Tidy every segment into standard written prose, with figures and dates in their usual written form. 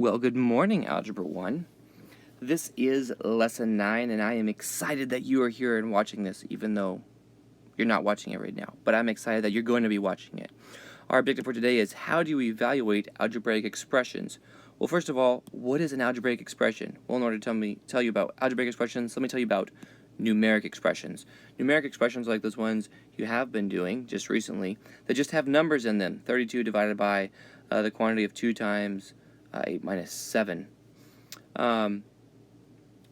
Well, good morning, Algebra 1. This is Lesson 9, and I am excited that you are here and watching this, even though you're not watching it right now. But I'm excited that you're going to be watching it. Our objective for today is how do you evaluate algebraic expressions? Well, first of all, what is an algebraic expression? Well, in order to tell you about algebraic expressions, let me tell you about numeric expressions. Numeric expressions like those ones you have been doing just recently, that just have numbers in them. 32 divided by the quantity of 2 times 8 minus 7.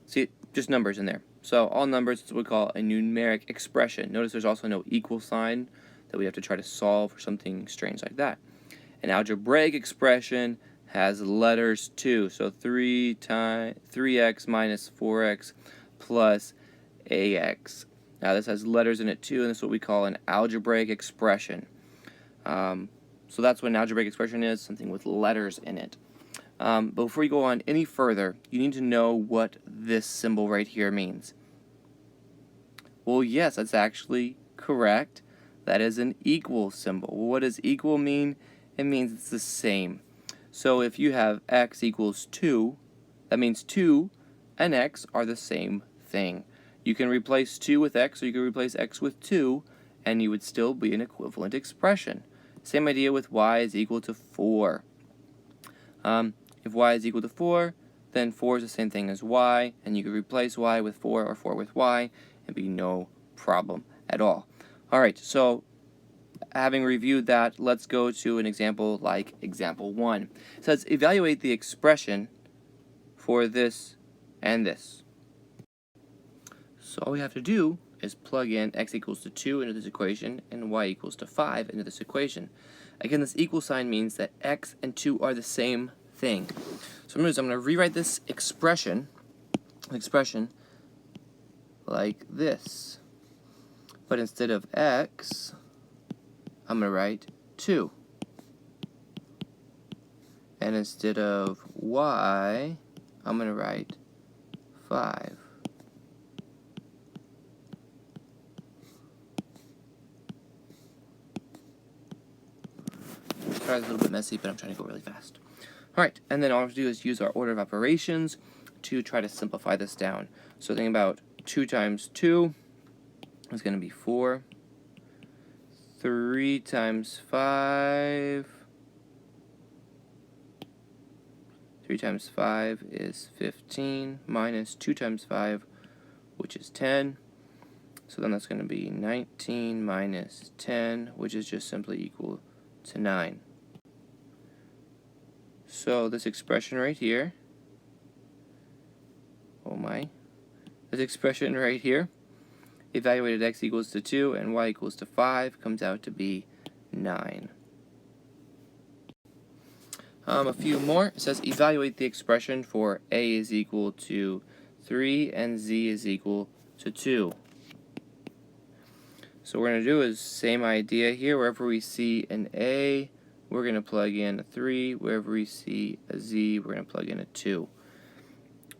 See, just numbers in there. So all numbers is what we call a numeric expression. Notice there's also no equal sign that we have to try to solve for something strange like that. An algebraic expression has letters too. So 3x minus 4x plus ax. Now this has letters in it too, and this is what we call an algebraic expression. So that's what an algebraic expression is, something with letters in it. But before you go on any further, you need to know what this symbol right here means. Well, yes, that's actually correct. That is an equal symbol. Well, what does equal mean? It means it's the same. So if you have x equals 2, that means 2 and x are the same thing. You can replace 2 with x, or you can replace x with 2, and you would still be an equivalent expression. Same idea with y is equal to 4. If y is equal to 4, then 4 is the same thing as y, and you could replace y with 4 or 4 with y, and be no problem at all. Alright, so having reviewed that, let's go to an example like example 1. It says, evaluate the expression for this and this. So all we have to do is plug in x equals to 2 into this equation and y equals to 5 into this equation. Again, this equal sign means that x and 2 are the same thing. So I'm going to rewrite this expression like this. But instead of x, I'm going to write 2. And instead of y, I'm going to write 5. Sorry, it's a little bit messy, but I'm trying to go really fast. Alright, and then all we have to do is use our order of operations to try to simplify this down. So think about 2 times 2 is going to be 4. 3 times 5. 3 times 5 is 15, minus 2 times 5, which is 10. So then that's going to be 19 minus 10, which is just simply equal to 9. So this expression right here, this expression right here, evaluated x equals to 2 and y equals to 5, comes out to be 9. A few more. It says evaluate the expression for a is equal to 3 and z is equal to 2. So what we're going to do is same idea here. Wherever we see an a, we're going to plug in a 3. Wherever we see a z, we're going to plug in a 2.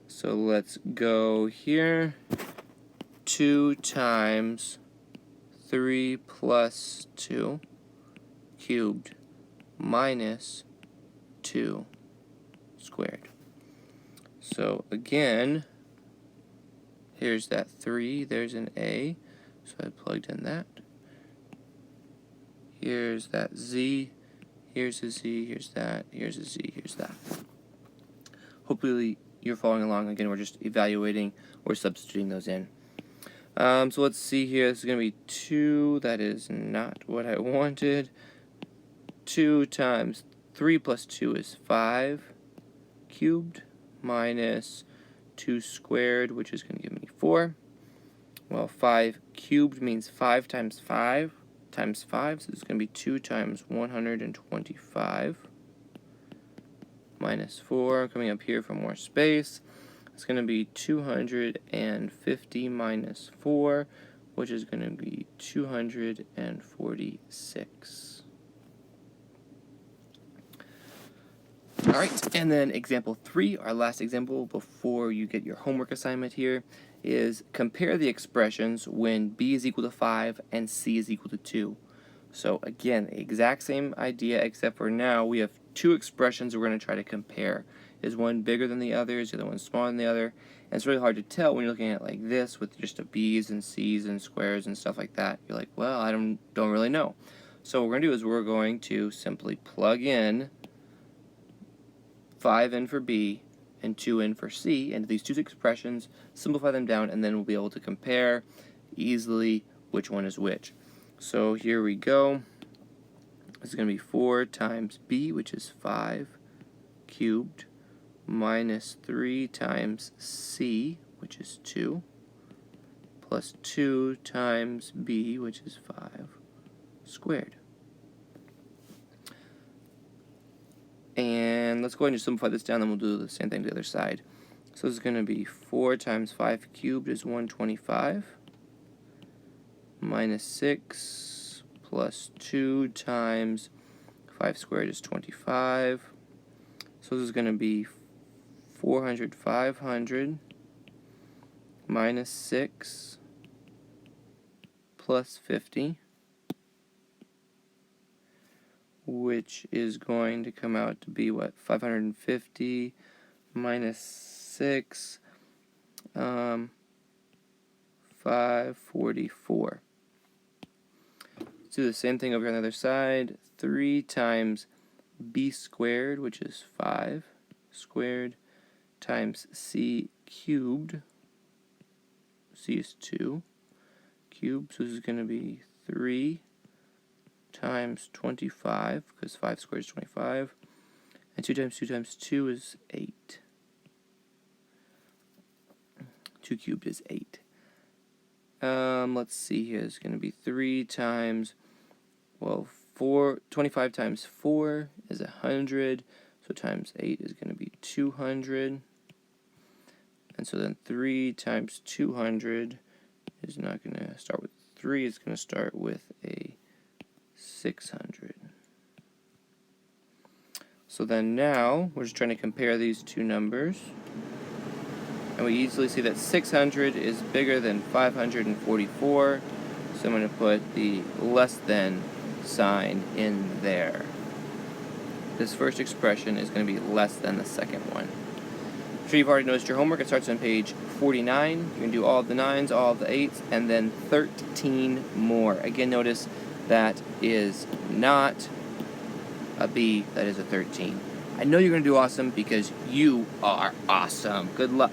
So let's go here. 2 times 3 plus 2 cubed minus 2 squared. So again, here's that 3. There's an a. So I plugged in that. Here's that z. Here's a z, here's that, here's a z, here's that. Hopefully you're following along. Again, we're just evaluating or substituting those in. So let's see here. This is going to be 2. That is not what I wanted. 2 times 3 plus 2 is 5 cubed minus 2 squared, which is going to give me 4. Well, 5 cubed means 5 times 5. Times 5, so it's going to be 2 times 125 minus 4. Coming up here for more space, it's going to be 250 minus 4, which is going to be 246. Alright, and then example 3, our last example before you get your homework assignment here, is compare the expressions when b is equal to 5 and c is equal to 2. So again, the exact same idea, except for now we have two expressions we're going to try to compare. Is one bigger than the other? Is the other one smaller than the other? And it's really hard to tell when you're looking at it like this with just a b's and c's and squares and stuff like that. You're like, well, I don't really know. So what we're going to do is we're going to simply plug in 5 in for b and 2 in for c into these two expressions, simplify them down, and then we'll be able to compare easily which one is which. So here we go. This is going to be 4 times b, which is 5 cubed, minus 3 times c, which is 2, plus 2 times b, which is 5 squared. And let's go ahead and just simplify this down, then we'll do the same thing to the other side. So this is going to be 4 times 5 cubed is 125, minus 6, plus 2 times 5 squared is 25. So this is going to be 500, minus 6, plus 50, which is going to come out to be what? 550 minus 6, 544. Let's do the same thing over here on the other side. 3 times b squared, which is 5 squared, times c cubed. C is 2 cubed, so this is going to be 3 times 25, because 5 squared is 25, and 2 times 2 times 2 is 8. 2 cubed is 8. Let's see here. It's going to be 3 times, well, 25 times 4 is 100, so times 8 is going to be 200. And so then 3 times 200 is not going to start with 3, it's going to start with a 600. So then now we're just trying to compare these two numbers, and we easily see that 600 is bigger than 544, so I'm going to put the less than sign in there. This first expression is going to be less than the second one. I'm sure you've already noticed your homework. It starts on page 49. You're going to do all of the 9s, all of the 8s, and then 13 more. Again, notice that is not a B, that is a 13. I know you're going to do awesome because you are awesome. Good luck.